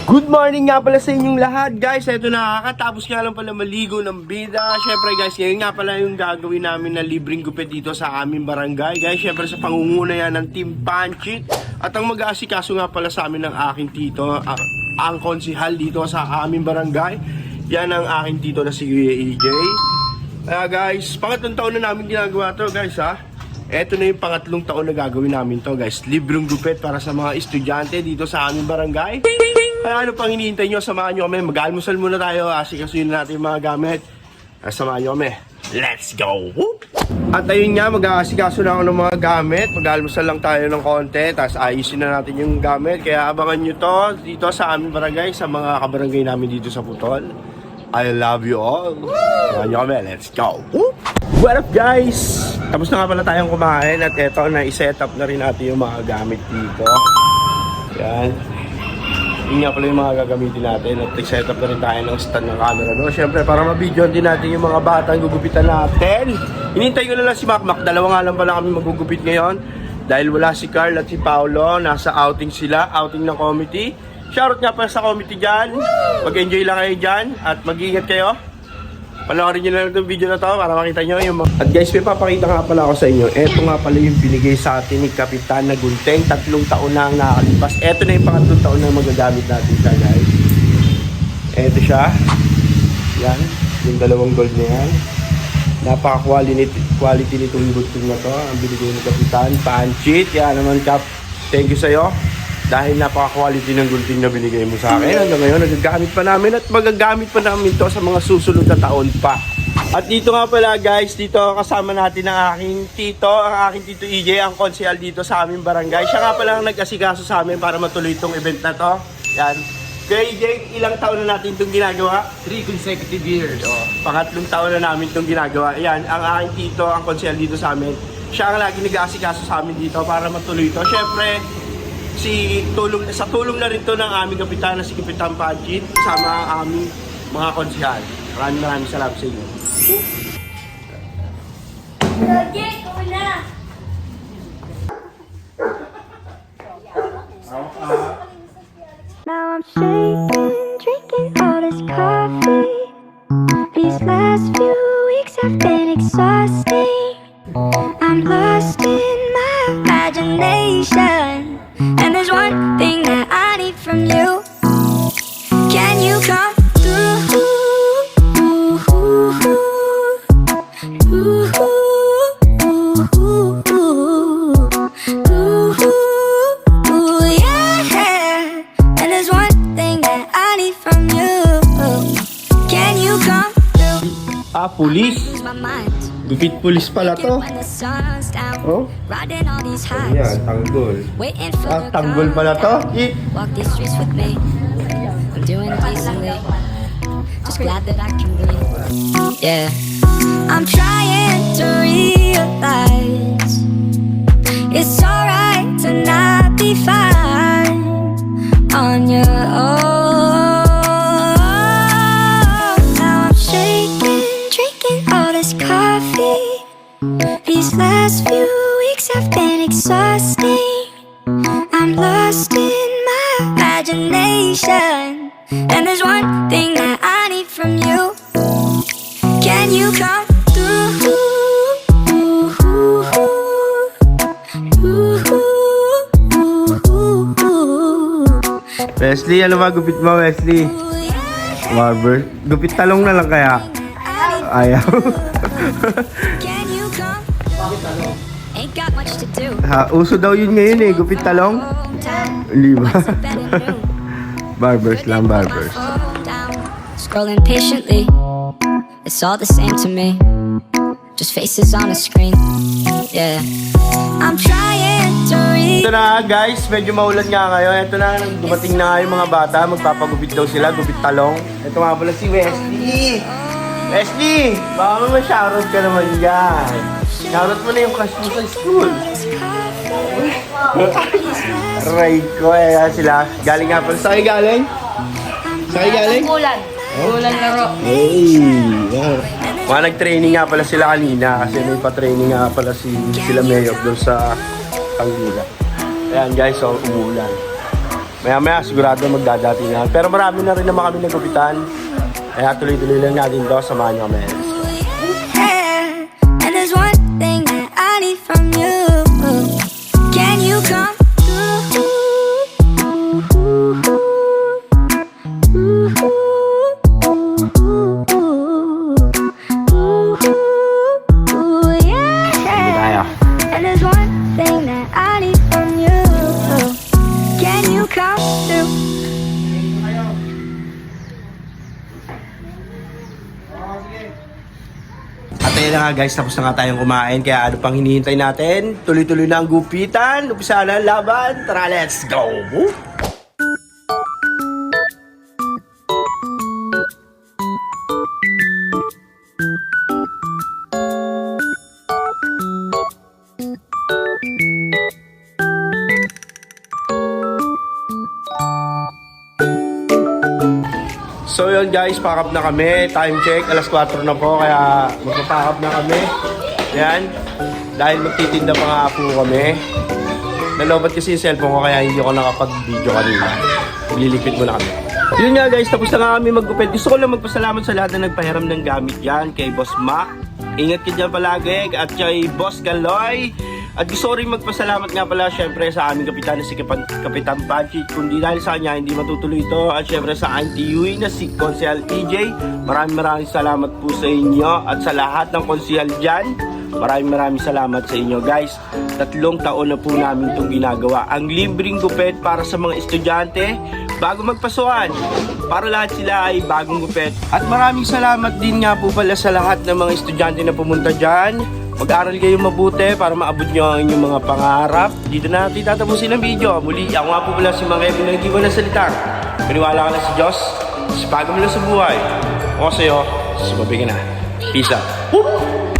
Good morning nga pala sa inyong lahat guys. Ito na, kakatapos nga lang pala maligo ng bida. Syempre guys, ngayon nga pala yung gagawin namin na libreng gupit dito sa aming barangay. Guys, syempre sa pangunguna yan ng Team Panchit. At ang mag-aasikaso nga pala sa amin ng aking tito, ang konsihal dito sa aming barangay. Yan ang aking tito na si Kuya EJ. Kaya guys, pangatlong taon na namin ginagawa to guys ha. Ito na yung pangatlong taon na gagawin namin to guys. Libreng gupit para sa mga estudyante dito sa aming barangay. Kaya ano pang hinihintay nyo, samahan nyo kami. Mag-almusal muna tayo, asikasuhin natin yung mga gamit. Samahan nyo kami. Let's go! At ayun nga, mag-aasikaso na ako ng mga gamit. Mag-almusal lang tayo ng konti, tapos ayusin na natin yung gamit. Kaya abangan nyo to dito sa aming barangay, sa mga kabarangay namin dito sa Putol. I love you all. Samahan nyo kami, let's go! What up guys? Tapos na nga pala tayong kumain at eto na i-set up na rin natin yung mga gamit dito. Yan. Yun nga pala yung mga gagamitin natin at i-set up na rin tayo ng stand ng camera. No? Siyempre para ma-videoan din natin yung mga batang gugupitan natin. Hinintay ko na lang si Makmak. Dalawa nga lang pala kami magugupit ngayon. Dahil wala si Carl at si Paolo. Nasa outing sila. Outing ng committee. Shoutout nga pala sa committee dyan. Mag-enjoy lang kayo dyan. At mag-ingat kayo. Panoorin nyo na lang itong video na to para makita nyo yung mga... At guys, may papakita nga pala ako sa inyo. Ito nga pala yung binigay sa atin ni Kapitan na Gunteng. 3 taon na ang nakakalipas. Ito na yung pangatlong taon na magagamit natin siya guys. Ito siya. Yan. Yung dalawang gold na yan. Napaka-quality nitong gunting na to. Ang binigay ni Kapitan. Panchit. Yan naman Kap. Thank you sa'yo. Dahil napaka-quality ng gunting na binigay mo sa akin. Hanggang ngayon, nagagamit pa namin at magagamit pa namin to sa mga susunod na taon pa. At dito nga pala guys, dito kasama natin ang aking tito EJ, ang konsehal dito sa aming barangay. Siya nga pala ang nag-asikaso sa amin para matuloy itong event na to. Yan. Kaya EJ, ilang taon na natin itong ginagawa? 3 consecutive years. Pangatlong taon na namin itong ginagawa. Yan, ang aking tito, ang konsehal dito sa amin. Siya ang lagi nag-asikaso sa amin dito para matuloy ito. Siyempre, sa tulong na rin to ng aming kapitan na si Kapitan Panchit kasama ang aming mga konsehal. Maraming salamat sa inyo. Now I'm shaking, drinking all this coffee. These last few weeks have been exhausting. I'm lost in my imagination. And there's one thing that I need from you. Can you come through? Yeah. And there's one thing that I need from you. Can you come through? Pulis. Lose my mind. Gupit pulis pala to. When the sun's down, Oh? riding all these highs. Ayan, tanggol. Waiting for the Tanggol pala to. Walk these streets with me. I'm doing decently. Just glad that I can breathe. Yeah. I'm trying to realize it's alright to not be fine on your own. Now I'm shaking, drinking all this coffee. These last few weeks have been exhausting. I'm lost in my imagination. And there's one thing that I need from you. Can you come through? Wesley, ano ba gupit mo Wesley? Barber. Gupit talong na lang kaya? Ayaw. Can you come through? Ain't got much to do. Uso daw yun ngayon eh, gupit talong. Hindi ba? Barbers lang, barbers. Scrolling patiently, it's all the same to me. Just faces on a screen. Yeah, I'm trying to read. Ito na guys, medyo maulan nga ngayon. Ito na, dumating na nga yung mga bata. Magpapagupit daw sila, gupit talong. Ito nga pala si Wesley. Wesley, baka naman shoutout ka naman dyan. Shoutout mo na yung crush mo sa school. Aray ko sila. Galing nga pala. Saan kayo galing? Saan kayo galing? Bulan. Bulan laro. Hey! Mga nag-training nga pala sila kanina kasi may pa-training nga pala sila Mayor doon sa Tanggula. Ayan guys, so umuulan. Maya-maya sigurado magdadati na. Pero marami na rin naman kami nagupitan. Kaya tuloy-tuloy lang natin to. Samahan nyo kami. Yeah, and there's one thing that I need from you. Can you come through? Yeah, and there's one thing that I need from you. Can you come through? At ayun na nga guys, tapos na nga tayong kumain. Kaya ano pang hinihintay natin? Tuloy-tuloy na ang gupitan. Umpisa na ang laban. Tara, let's go! Woo! So yun guys, pack up na kami. Time check, alas 4 na po. Kaya magpapack up na kami. Yan. Dahil magtitinda pa nga po kami. Nalobat kasi yung cellphone ko kaya hindi ako nakapag-video kanina. Liligpit muna kami. Yun nga guys, tapos na nga kami maggupit. Gusto ko lang magpasalamat sa lahat na nagpahiram ng gamit yan. Kay Boss Mac. Ingat ka dyan palagi. At kay Boss Galoy. At gusto ko rin magpasalamat nga pala syempre sa aming kapitan na si Kapitan Panchit. Kundi dahil sa kanya hindi matutuloy ito. At syempre sa Auntie Yui na si Konsehal EJ. Maraming salamat po sa inyo. At sa lahat ng konsehal dyan, maraming salamat sa inyo guys. 3 taon na po namin itong ginagawa. Ang libreng gupit para sa mga estudyante bago magpasukan. Para lahat sila ay bagong gupit. At maraming salamat din nga po pala sa lahat ng mga estudyante na pumunta dyan. Mag-aral kayo mabuti para maabot nyo ang inyong mga pangarap. Dito na natin tatapusin ang video. Muli, ako nga po pala si Mang Kevin na hindi ko nasalitan. Paniwala ka lang sa Diyos. Sipagam mo lang sa buhay. Ako sa'yo, sumabi ka na. Peace out. Woo!